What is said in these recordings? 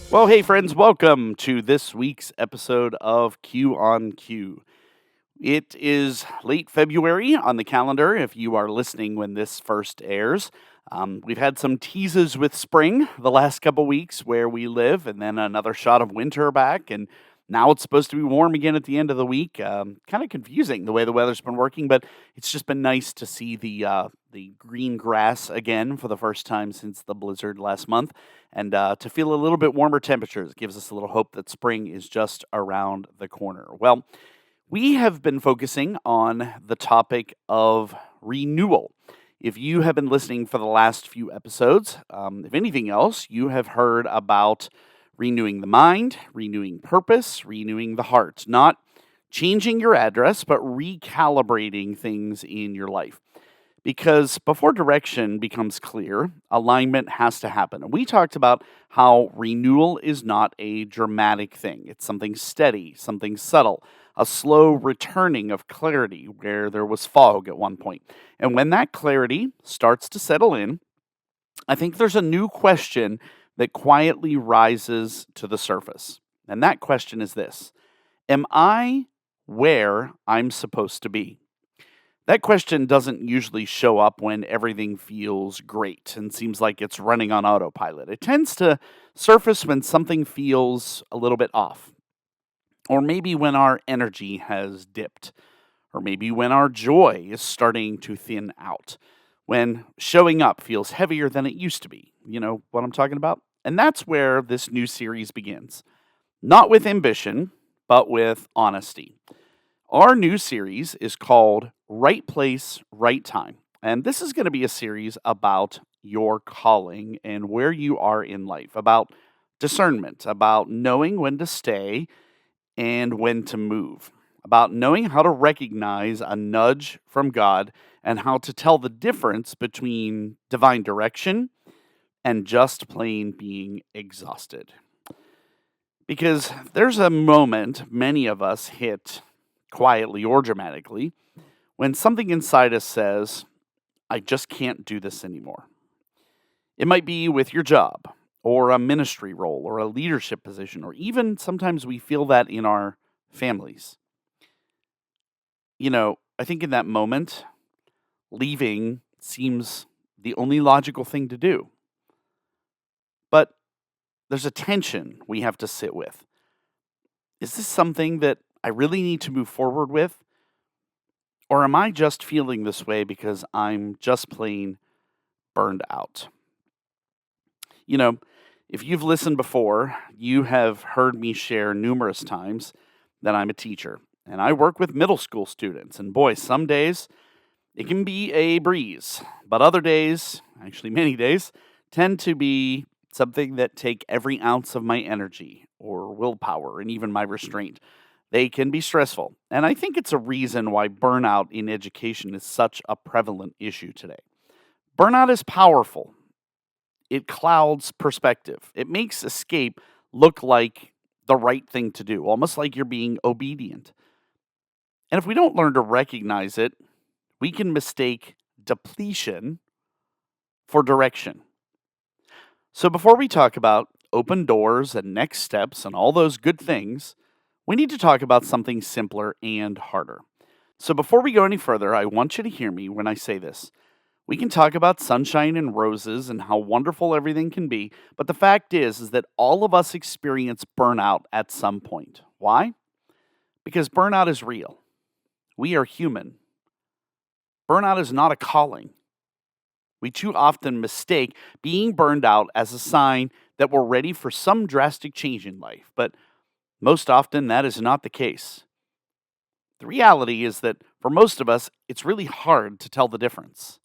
Well, hey, friends, welcome to this week's episode of Q on Q. It is late February on the calendar if you are listening when this first airs. We've had some teases with spring the last couple weeks where we live, and then another shot of winter back. And now it's supposed to be warm again at the end of the week. Kind of confusing the way the weather's been working, but it's just been nice to see the green grass again for the first time since the blizzard last month, and to feel a little bit warmer temperatures gives us a little hope that spring is just around the corner. Well, we have been focusing on the topic of renewal. If you have been listening for the last few episodes, if anything else, you have heard about renewing the mind, renewing purpose, renewing the heart. Not changing your address, but recalibrating things in your life. Because before direction becomes clear, alignment has to happen. And we talked about how renewal is not a dramatic thing, it's something steady, something subtle, a slow returning of clarity where there was fog at one point. And when that clarity starts to settle in, I think there's a new question that quietly rises to the surface. And that question is this: Am I where I'm supposed to be? That question doesn't usually show up when everything feels great and seems like it's running on autopilot. It tends to surface when something feels a little bit off, or maybe when our energy has dipped, or maybe when our joy is starting to thin out, when showing up feels heavier than it used to be. You know what I'm talking about? And that's where this new series begins. Not with ambition, but with honesty. Our new series is called Right Place, Right Time. And this is going to be a series about your calling and where you are in life, about discernment, about knowing when to stay and when to move, about knowing how to recognize a nudge from God and how to tell the difference between divine direction and just plain being exhausted. Because there's a moment many of us hit quietly or dramatically when something inside us says, I just can't do this anymore. It might be with your job, or a ministry role, or a leadership position, or even sometimes we feel that in our families. I think in that moment, leaving seems the only logical thing to do. But there's a tension we have to sit with. Is this something that I really need to move forward with? Or am I just feeling this way because I'm just plain burned out? You know, if you've listened before, you have heard me share numerous times that I'm a teacher and I work with middle school students. And boy, some days it can be a breeze, but other days, actually many days, tend to be something that take every ounce of my energy or willpower and even my restraint. They can be stressful. And I think it's a reason why burnout in education is such a prevalent issue today. Burnout is powerful. It clouds perspective. It makes escape look like the right thing to do, almost like you're being obedient. And if we don't learn to recognize it, we can mistake depletion for direction. So before we talk about open doors and next steps and all those good things, we need to talk about something simpler and harder. So before we go any further, I want you to hear me when I say this. We can talk about sunshine and roses and how wonderful everything can be, but the fact is that all of us experience burnout at some point. Why? Because burnout is real. We are human. Burnout is not a calling. We too often mistake being burned out as a sign that we're ready for some drastic change in life, but most often that is not the case. The reality is that for most of us, it's really hard to tell the difference.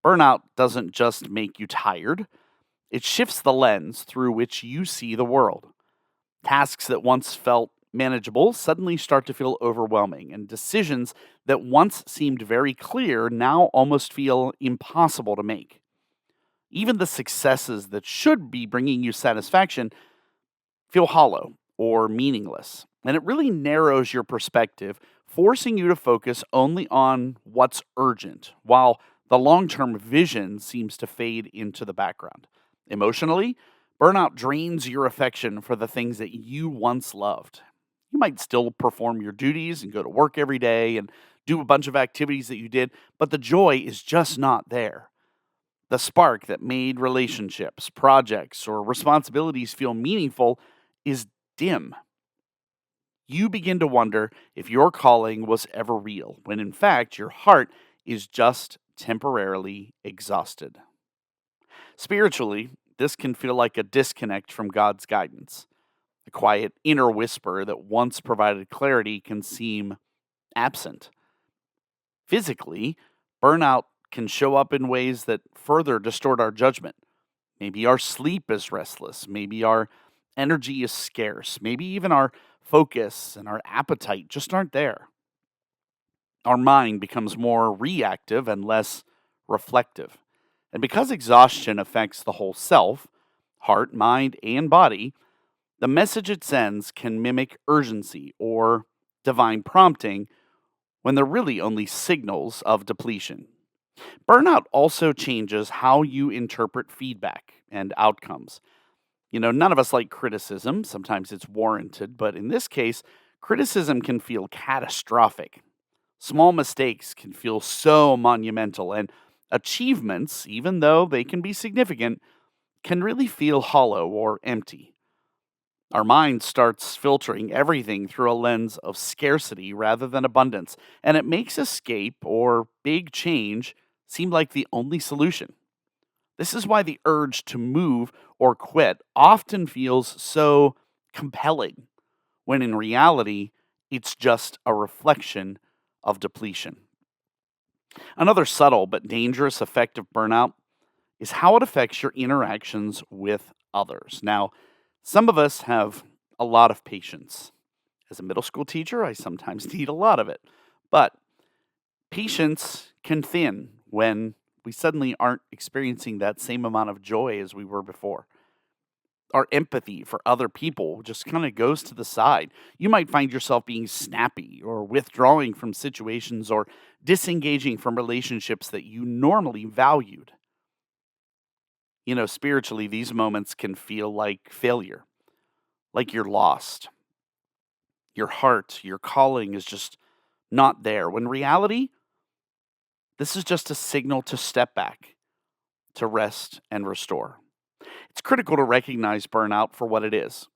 Burnout doesn't just make you tired, it shifts the lens through which you see the world. Tasks that once felt manageable suddenly start to feel overwhelming, and decisions that once seemed very clear now almost feel impossible to make. Even the successes that should be bringing you satisfaction feel hollow or meaningless. And it really narrows your perspective, forcing you to focus only on what's urgent, while the long term vision seems to fade into the background. Emotionally, Burnout drains your affection for the things that you once loved. You might still perform your duties and go to work every day and do a bunch of activities that you did, but the joy is just not there. The spark that made relationships, projects, or responsibilities feel meaningful is dim. You begin to wonder if your calling was ever real, when in fact your heart is just temporarily exhausted. Spiritually, this can feel like a disconnect from God's guidance. The quiet inner whisper that once provided clarity can seem absent. Physically, burnout can show up in ways that further distort our judgment. Maybe our sleep is restless. Maybe our energy is scarce. Maybe even our focus and our appetite just aren't there. Our mind becomes more reactive and less reflective. And because exhaustion affects the whole self, heart, mind, and body, the message it sends can mimic urgency or divine prompting when they're really only signals of depletion. Burnout also changes how you interpret feedback and outcomes. None of us like criticism. Sometimes it's warranted, but in this case, criticism can feel catastrophic. Small mistakes can feel so monumental, and achievements, even though they can be significant, can really feel hollow or empty. Our mind starts filtering everything through a lens of scarcity rather than abundance, and it makes escape or big change seem like the only solution. This is why the urge to move or quit often feels so compelling, when in reality, it's just a reflection of depletion. Another subtle but dangerous effect of burnout is how it affects your interactions with others. Now, some of us have a lot of patience. As a middle school teacher, I sometimes need a lot of it. But patience can thin when we suddenly aren't experiencing that same amount of joy as we were before. Our empathy for other people just kind of goes to the side. You might find yourself being snappy or withdrawing from situations or disengaging from relationships that you normally valued. Spiritually, these moments can feel like failure, like you're lost. Your heart, your calling is just not there. When reality, this is just a signal to step back, to rest and restore. It's critical to recognize burnout for what it is.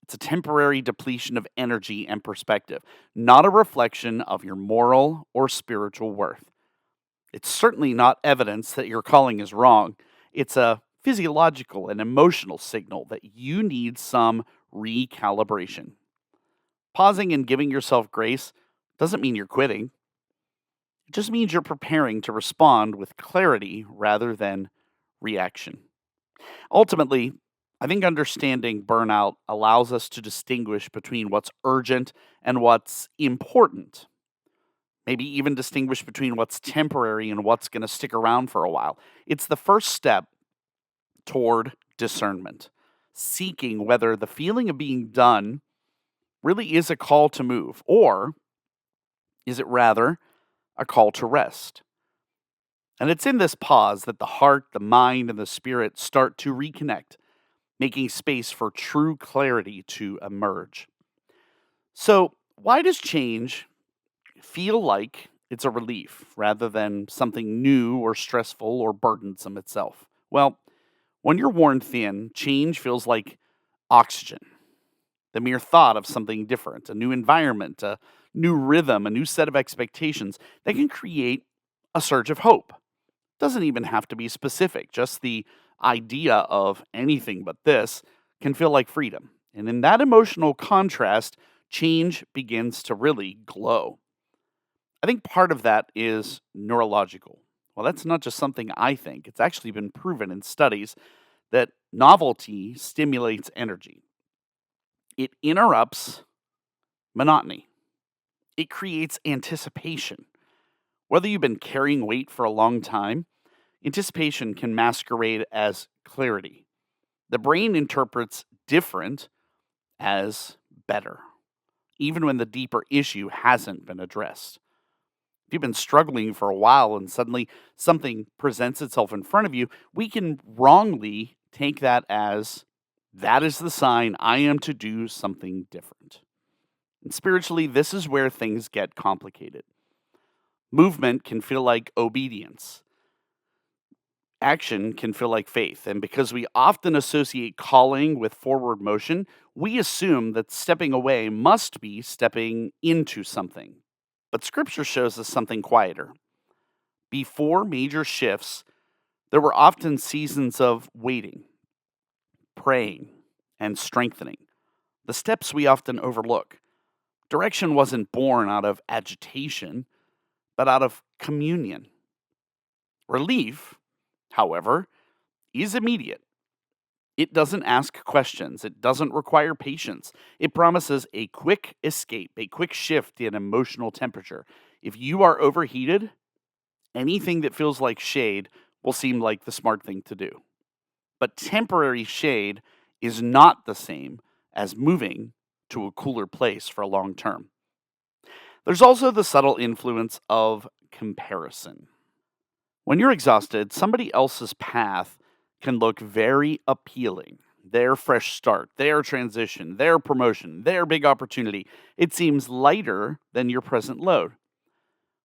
It's a temporary depletion of energy and perspective, not a reflection of your moral or spiritual worth. It's certainly not evidence that your calling is wrong. It's a physiological and emotional signal that you need some recalibration. Pausing and giving yourself grace doesn't mean you're quitting. It just means you're preparing to respond with clarity rather than reaction. Ultimately, I think understanding burnout allows us to distinguish between what's urgent and what's important. Maybe even distinguish between what's temporary and what's going to stick around for a while. It's the first step toward discernment, seeking whether the feeling of being done really is a call to move, or is it rather a call to rest? And it's in this pause that the heart, the mind, and the spirit start to reconnect, making space for true clarity to emerge. So, why does change feel like it's a relief rather than something new or stressful or burdensome itself? Well, when you're worn thin, change feels like oxygen. The mere thought of something different, a new environment, a new rhythm, a new set of expectations, they can create a surge of hope. Doesn't even have to be specific, just the idea of anything but this can feel like freedom. And in that emotional contrast, change begins to really glow. I think part of that is neurological. Well, that's not just something I think, it's actually been proven in studies that novelty stimulates energy. It interrupts monotony, it creates anticipation. Whether you've been carrying weight for a long time, anticipation can masquerade as clarity. The brain interprets different as better, even when the deeper issue hasn't been addressed. If you've been struggling for a while and suddenly something presents itself in front of you, we can wrongly take that as That is the sign I am to do something different. And spiritually, this is where things get complicated. Movement can feel like obedience. Action can feel like faith. And because we often associate calling with forward motion, we assume that stepping away must be stepping into something. But scripture shows us something quieter. Before major shifts, there were often seasons of waiting, praying, and strengthening. The steps we often overlook. Direction wasn't born out of agitation, but out of communion. Relief, however, is immediate. It doesn't ask questions. It doesn't require patience. It promises a quick escape, a quick shift in emotional temperature. If you are overheated, anything that feels like shade will seem like the smart thing to do. But temporary shade is not the same as moving to a cooler place for a long term. There's also the subtle influence of comparison. When you're exhausted, somebody else's path can look very appealing. Their fresh start, their transition, their promotion, their big opportunity. It seems lighter than your present load.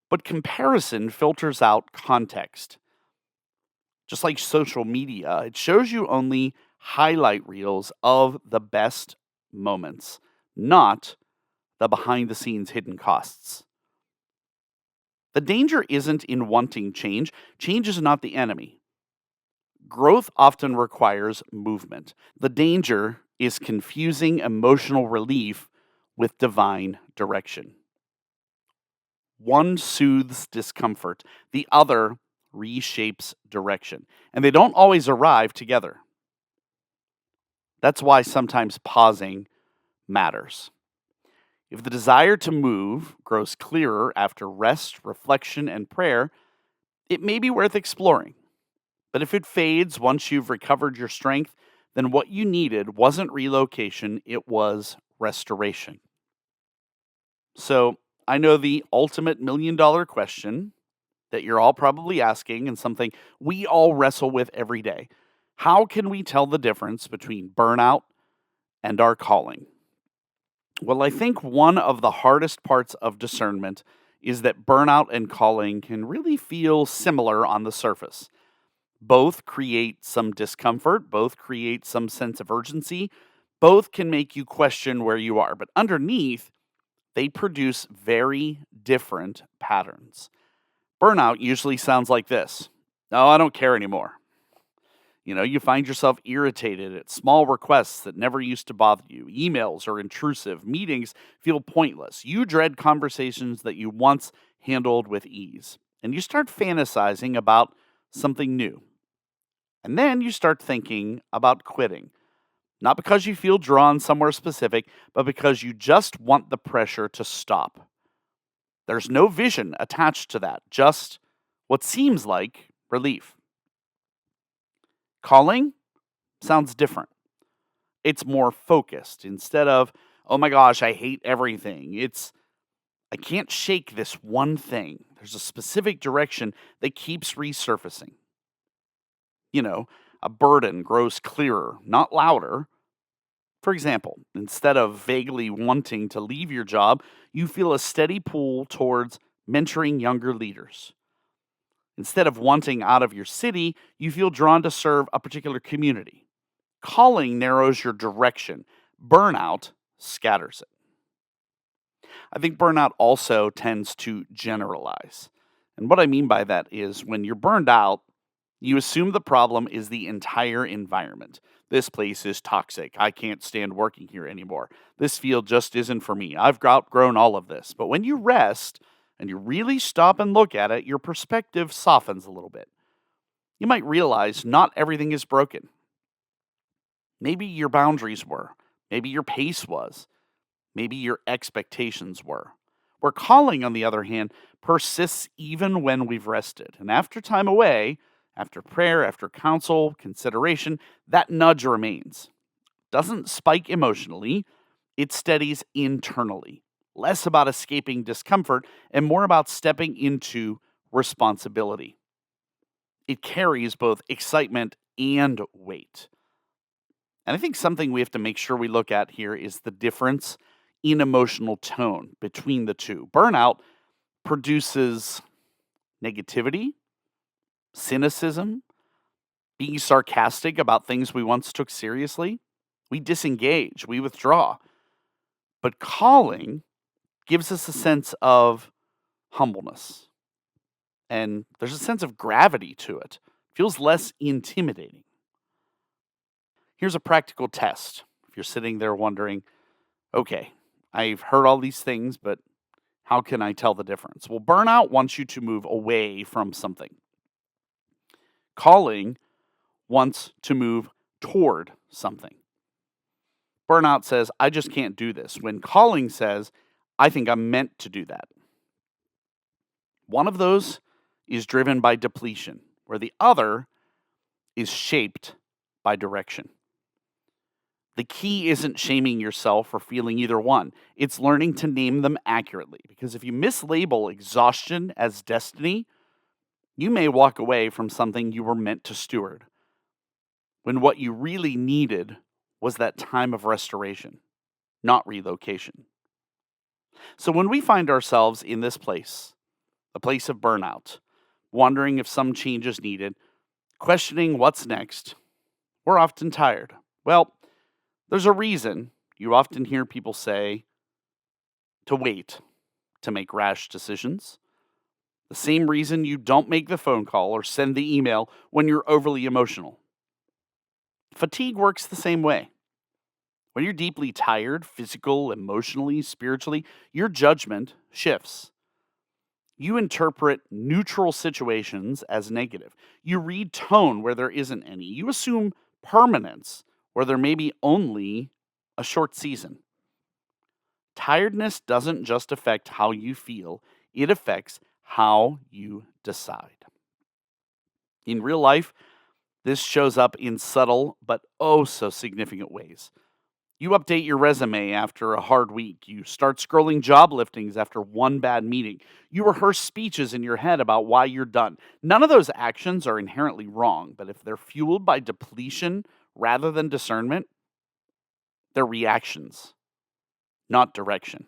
But comparison filters out context. Just like social media, it shows you only highlight reels of the best moments, not the behind the scenes hidden costs. The danger isn't in wanting change. Change is not the enemy. Growth often requires movement. The danger is confusing emotional relief with divine direction. One soothes discomfort, the other reshapes direction, and they don't always arrive together. That's why sometimes pausing matters. If the desire to move grows clearer after rest, reflection, and prayer, it may be worth exploring. But if it fades once you've recovered your strength, then what you needed wasn't relocation, it was restoration. So I know the ultimate $1 million question that you're all probably asking and something we all wrestle with every day. How can we tell the difference between burnout and our calling? Well, I think one of the hardest parts of discernment is that burnout and calling can really feel similar on the surface. Both create some discomfort, both create some sense of urgency, both can make you question where you are. But underneath, they produce very different patterns. Burnout usually sounds like this: "Oh, I don't care anymore." You find yourself irritated at small requests that never used to bother you. Emails are intrusive. Meetings feel pointless. You dread conversations that you once handled with ease. And you start fantasizing about something new. And then you start thinking about quitting. Not because you feel drawn somewhere specific, but because you just want the pressure to stop. There's no vision attached to that, just what seems like relief. Calling sounds different. It's more focused. Instead of, "oh my gosh, I hate everything," it's, "I can't shake this one thing." There's a specific direction that keeps resurfacing. You know, a burden grows clearer, not louder. For example, instead of vaguely wanting to leave your job, you feel a steady pull towards mentoring younger leaders. Instead of wanting out of your city, you feel drawn to serve a particular community. Calling narrows your direction, burnout scatters it. I think burnout also tends to generalize. And what I mean by that is when you're burned out, you assume the problem is the entire environment. This place is toxic. I can't stand working here anymore. This field just isn't for me. I've outgrown all of this. But when you rest and you really stop and look at it, your perspective softens a little bit. You might realize not everything is broken. Maybe your boundaries were. Maybe your pace was. Maybe your expectations were. Where calling, on the other hand, persists even when we've rested. And after time away, after prayer, after counsel, consideration, that nudge remains. Doesn't spike emotionally, it steadies internally. Less about escaping discomfort and more about stepping into responsibility. It carries both excitement and weight. And I think something we have to make sure we look at here is the difference in emotional tone between the two. Burnout produces negativity, cynicism, being sarcastic about things we once took seriously. We disengage, we withdraw. But calling gives us a sense of humbleness, and there's a sense of gravity to it. Feels less intimidating. Here's a practical test. If you're sitting there wondering, okay, I've heard all these things, but how can I tell the difference? Well, burnout wants you to move away from something. Calling wants to move toward something. Burnout says, I just can't do this, when calling says, I think I'm meant to do that. One of those is driven by depletion, where the other is shaped by direction. The key isn't shaming yourself for feeling either one. It's learning to name them accurately. Because if you mislabel exhaustion as destiny, you may walk away from something you were meant to steward, when what you really needed was that time of restoration, not relocation. So when we find ourselves in this place, a place of burnout, wondering if some change is needed, questioning what's next, we're often tired. Well, there's a reason you often hear people say to wait to make rash decisions. The same reason you don't make the phone call or send the email when you're overly emotional. Fatigue works the same way. When you're deeply tired, physical, emotionally, spiritually, your judgment shifts. You interpret neutral situations as negative. You read tone where there isn't any. You assume permanence where there may be only a short season. Tiredness doesn't just affect how you feel, it affects how you decide. In real life, this shows up in subtle but oh so significant ways. You update your resume after a hard week. You start scrolling job listings after one bad meeting. You rehearse speeches in your head about why you're done. None of those actions are inherently wrong, but if they're fueled by depletion rather than discernment, they're reactions, not direction.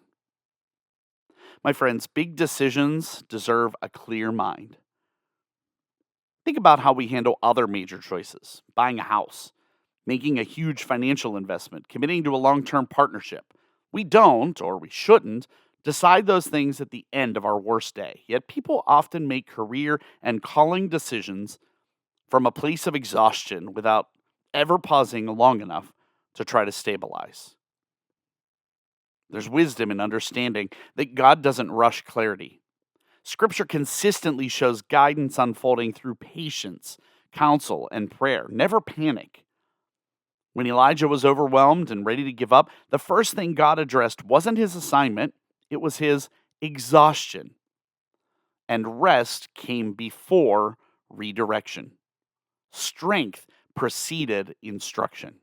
My friends, big decisions deserve a clear mind. Think about how we handle other major choices: buying a house, making a huge financial investment, committing to a long term partnership. We don't, or we shouldn't, decide those things at the end of our worst day. Yet people often make career and calling decisions from a place of exhaustion without ever pausing long enough to try to stabilize. There's wisdom in understanding that God doesn't rush clarity. Scripture consistently shows guidance unfolding through patience, counsel, and prayer. Never panic. When Elijah was overwhelmed and ready to give up, the first thing God addressed wasn't his assignment, it was his exhaustion. And rest came before redirection. Strength preceded instruction.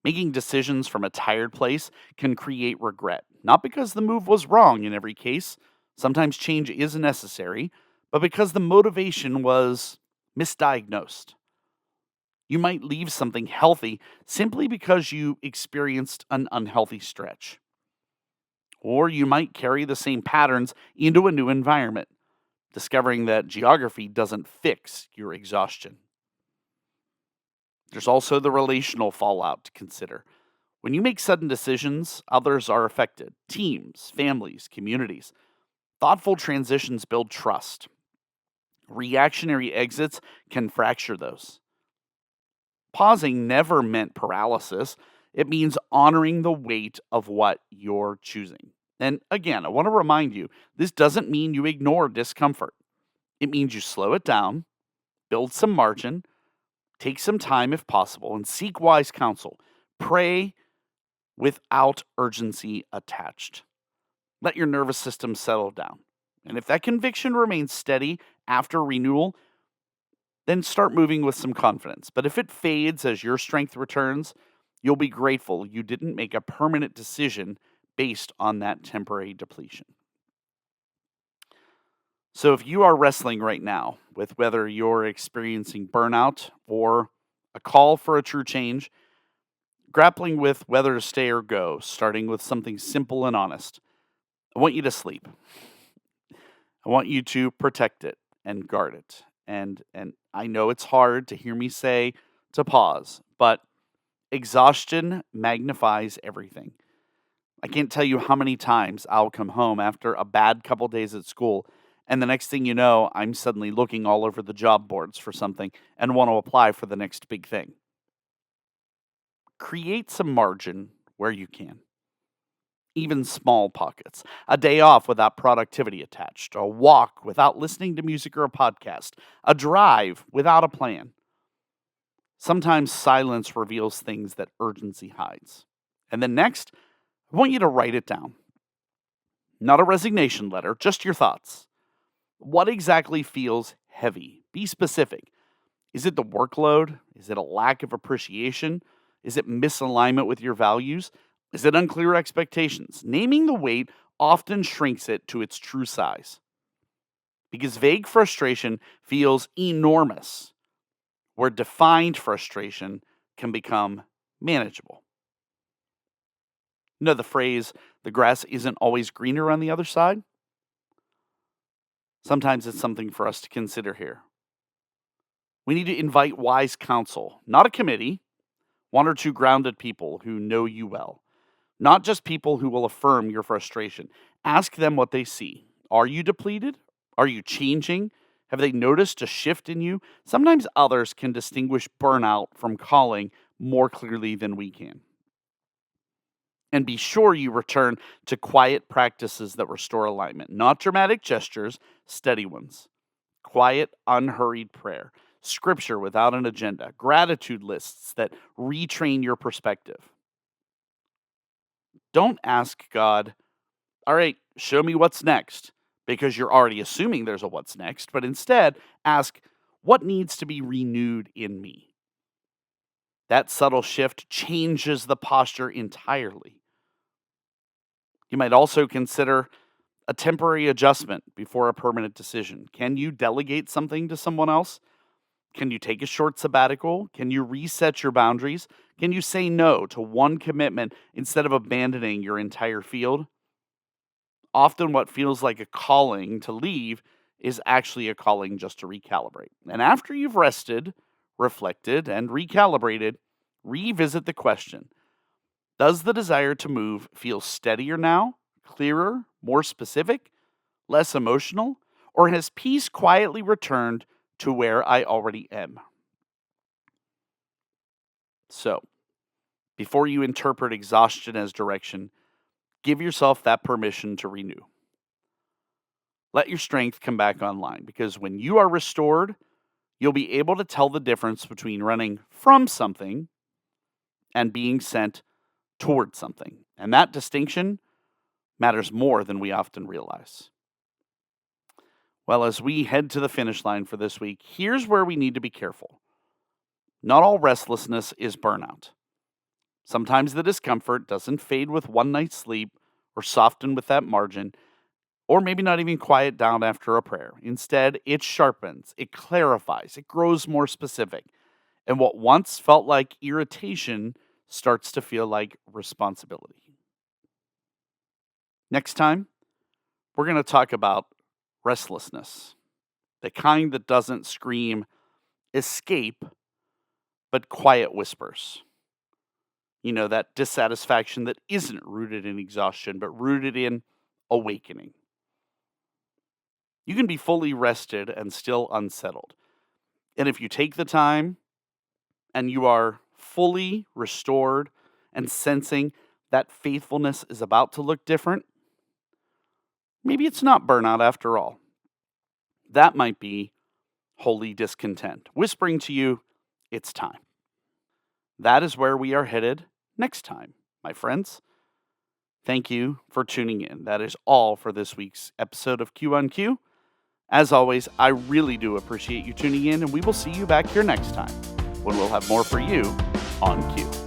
Making decisions from a tired place can create regret, not because the move was wrong in every case. Sometimes change is necessary, but because the motivation was misdiagnosed. You might leave something healthy simply because you experienced an unhealthy stretch. Or you might carry the same patterns into a new environment, discovering that geography doesn't fix your exhaustion. There's also the relational fallout to consider. When you make sudden decisions, others are affected: teams, families, communities. Thoughtful transitions build trust. Reactionary exits can fracture those. Pausing never meant paralysis. It means honoring the weight of what you're choosing. And again, I want to remind you, this doesn't mean you ignore discomfort. It means you slow it down, build some margin, take some time if possible, and seek wise counsel. Pray without urgency attached. Let your nervous system settle down. And if that conviction remains steady after renewal, then start moving with some confidence. But if it fades as your strength returns, you'll be grateful you didn't make a permanent decision based on that temporary depletion. So if you are wrestling right now with whether you're experiencing burnout or a call for a true change, grappling with whether to stay or go, starting with something simple and honest. I want you to sleep. I want you to protect it and guard it. And I know it's hard to hear me say to pause, but exhaustion magnifies everything. I can't tell you how many times I'll come home after a bad couple days at school, and the next thing you know, I'm suddenly looking all over the job boards for something and want to apply for the next big thing. Create some margin where you can, even small pockets. A day off without productivity attached, a walk without listening to music or a podcast, a drive without a plan. Sometimes silence reveals things that urgency hides. And then next, I want you to write it down. Not a resignation letter, just your thoughts. What exactly feels heavy? Be specific. Is it the workload? Is it a lack of appreciation? Is it misalignment with your values? Is it unclear expectations? Naming the weight often shrinks it to its true size. Because vague frustration feels enormous, where defined frustration can become manageable. You know the phrase, the grass isn't always greener on the other side? Sometimes it's something for us to consider here. We need to invite wise counsel, not a committee, one or two grounded people who know you well, not just people who will affirm your frustration. Ask them what they see. Are you depleted? Are you changing? Have they noticed a shift in you? Sometimes others can distinguish burnout from calling more clearly than we can. And be sure you return to quiet practices that restore alignment, not dramatic gestures, steady ones. Quiet, unhurried prayer, scripture without an agenda, gratitude lists that retrain your perspective. Don't ask God, all right, show me what's next, because you're already assuming there's a what's next, but instead ask, what needs to be renewed in me? That subtle shift changes the posture entirely. You might also consider a temporary adjustment before a permanent decision. Can you delegate something to someone else? Can you take a short sabbatical? Can you reset your boundaries? Can you say no to one commitment instead of abandoning your entire field? Often, what feels like a calling to leave is actually a calling just to recalibrate. And after you've rested, reflected, and recalibrated, revisit the question. Does the desire to move feel steadier now, clearer, more specific, less emotional, or has peace quietly returned to where I already am? So, before you interpret exhaustion as direction, give yourself that permission to renew. Let your strength come back online, because when you are restored, you'll be able to tell the difference between running from something and being sent towards something. And that distinction matters more than we often realize. Well, as we head to the finish line for this week, here's where we need to be careful. Not all restlessness is burnout. Sometimes the discomfort doesn't fade with one night's sleep or soften with that margin, or maybe not even quiet down after a prayer. Instead, it sharpens, it clarifies, it grows more specific. And what once felt like irritation starts to feel like responsibility. Next time, we're going to talk about restlessness, the kind that doesn't scream escape, but quiet whispers. You know, that dissatisfaction that isn't rooted in exhaustion, but rooted in awakening. You can be fully rested and still unsettled. And if you take the time and you are fully restored and sensing that faithfulness is about to look different, maybe it's not burnout after all. That might be holy discontent, whispering to you, it's time. That is where we are headed next time, my friends. Thank you for tuning in. That is all for this week's episode of Q on Q. As always, I really do appreciate you tuning in, and we will see you back here next time when we'll have more for you on Q.